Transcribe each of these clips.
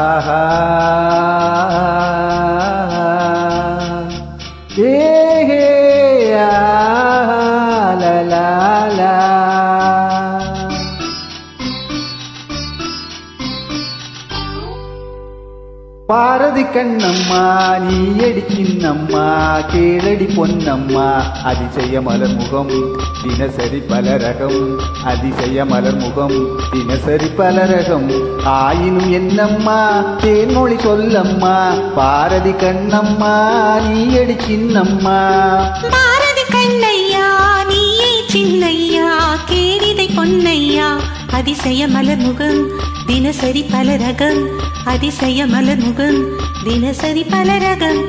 ஆஹா ஏ ஹே ஆஹா லா லா லா. பாரதி கண்ணம்மா நீயடி சின்னம்மா கேளடி பொன்னம்மா அதிசய மலர் முகம் தினசரி பலரகம் அதிசய மலர் முகம் தினசரி பலரகம் ஆயினும் என்னம்மா தேன்மொழி சொல்லம்மா பாரதி கண்ணம்மா நீயடி சின்னம்மா. பாரதி கண்ணையா நீயே சின்னையா கேளிதை பொன்னையா அதிசய மலர் முகம் தினசரி பலரகம் அதிசய மலர் முகம் தினசரி பலரகம்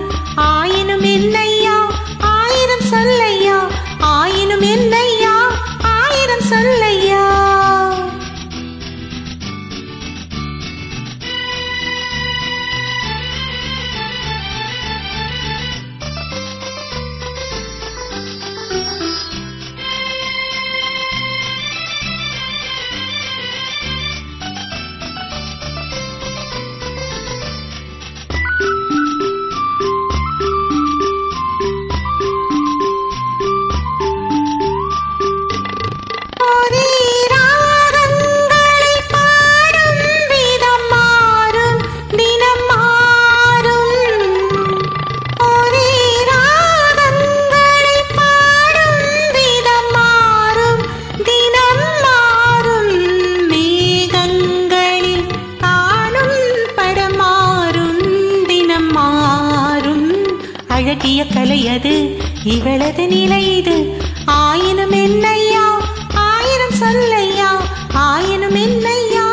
ஆயினும் என்னையா ஆயிரம் சொல்லையா ஆயினும் என்னையா ஆயிரம் சொல்லையா. அழகிய கலையது இவளது நிலை இது ஆயினும் என்னையா ஆயிரம் சொல்லையா ஆயினும் என்னையா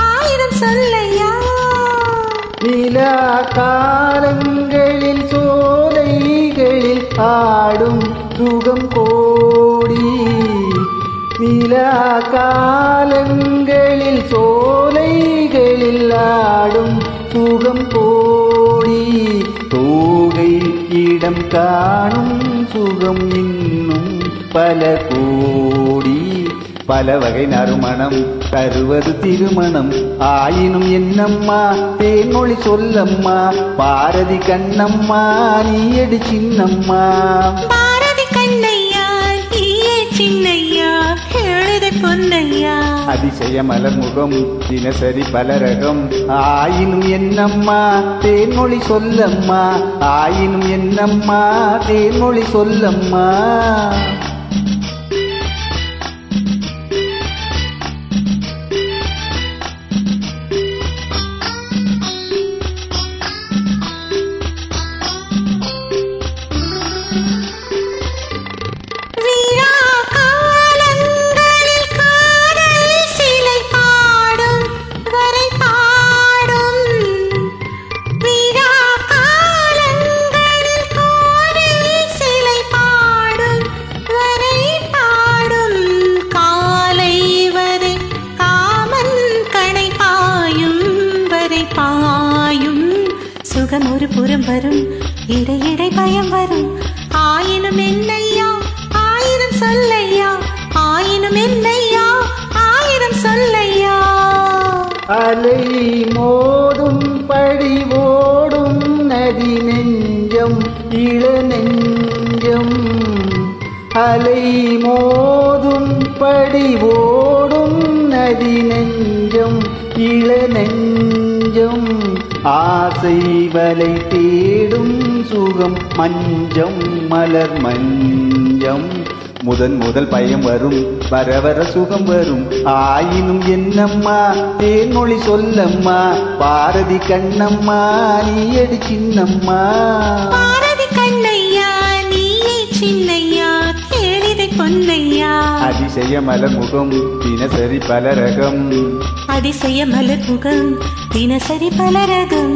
ஆயிரம் சொல்லையா. நிலா காலங்களில் சோலைகளில் ஆடும் சுகம் கோடி நிலா காலங்களில் சோலைகளில் ஆடும் சுகம் கோடி தோகை இடம் காணும் சுகம் இன்னும் பல கோடி பல வகை நறுமணம் தருவது திருமணம் ஆயினும் என்னம்மா தேன்மொழி சொல்லம்மா பாரதி கண்ணம்மா நீயடி சின்னம்மா. பாரதி கண்ணையா நீயே சின்னையா கேளிதை பொன்னையா அதிசய மலர் முகம் தினசரி பலரகம் ஆயினும் என்னம்மா தேன்மொழி சொல்லம்மா ஆயினும் என்னம்மா தேன்மொழி சொல்லம்மா. சுகம் ஒரு புறம் வரும் இடையிடை பயம் வரும் ஆயினும் என்னையா ஆயிரம் சொல்லையா ஆயினும் என்னையா ஆயிரம் சொல்லையா. அலை மோதும் படி ஓடும் நதி நெஞ்சம் இள நெஞ்சம் அலை மோதும் படி ஓடும் நதி நெஞ்சம் இள நெஞ்சம் ஆசை வலை தேடும் சுகம் மஞ்சம் மலர் மஞ்சம் முதன் முதல் பயம் வரும் வர வர சுகம் வரும் ஆயினும் என்னம்மா தேன்மொழி சொல்லம்மா பாரதி கண்ணம்மா நீயடி சின்னம்மா. பாரதி கண்ணையா நீயே சின்னையா கேளிதை பொன்னையா அதிசய மலர் முகம் தினசரி பலரகம் அதிசய மலர் முகம் தினசரி பலரகம்